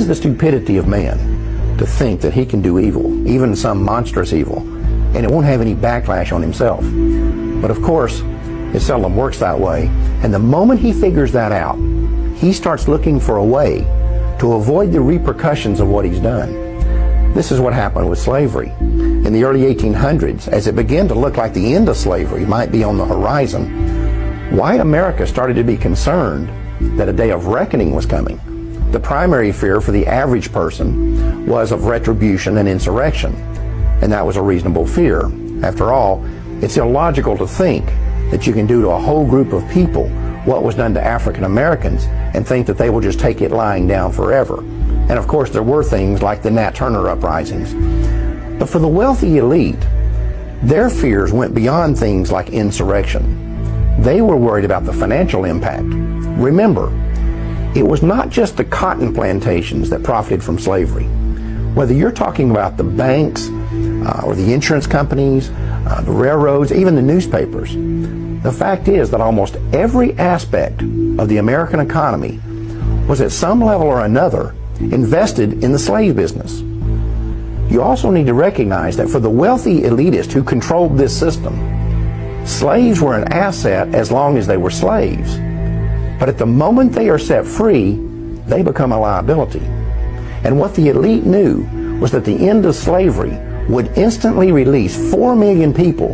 is the stupidity of man to think that he can do evil, even some monstrous evil, and it won't have any backlash on himself. But of course, it seldom works that way, and the moment he figures that out, he starts looking for a way to avoid the repercussions of what he's done. This is what happened with slavery. In the early 1800s, as it began to look like the end of slavery might be on the horizon, white America started to be concerned that a day of reckoning was coming. The primary fear for the average person was of retribution and insurrection, and that was a reasonable fear. After all, it's illogical to think that you can do to a whole group of people what was done to African Americans and think that they will just take it lying down forever. And of course, there were things like the Nat Turner uprisings. But for the wealthy elite, their fears went beyond things like insurrection. They were worried about the financial impact. Remember, it was not just the cotton plantations that profited from slavery. Whether you're talking about the banks or the insurance companies, the railroads, even the newspapers, the fact is that almost every aspect of the American economy was at some level or another invested in the slave business. You also need to recognize that for the wealthy elitists who controlled this system, slaves were an asset as long as they were slaves. But at the moment they are set free, they become a liability. And what the elite knew was that the end of slavery would instantly release 4 million people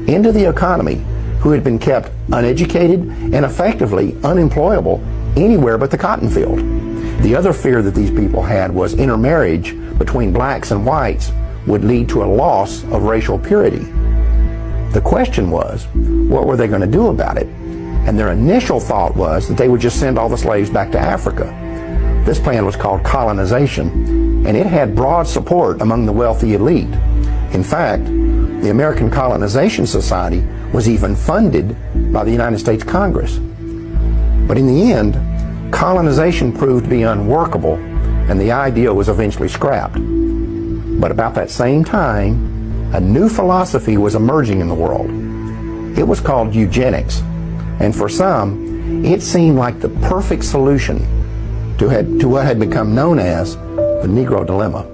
into the economy who had been kept uneducated and effectively unemployable anywhere but the cotton field. The other fear that these people had was intermarriage between blacks and whites would lead to a loss of racial purity. The question was, what were they going to do about it? And their initial thought was that they would just send all the slaves back to Africa. This plan was called colonization, and it had broad support among the wealthy elite. In fact, the American Colonization Society was even funded by the United States Congress. But in the end, colonization proved to be unworkable, and the idea was eventually scrapped. But about that same time, a new philosophy was emerging in the world. It was called eugenics, and for some, it seemed like the perfect solution to what had become known as the Negro Dilemma.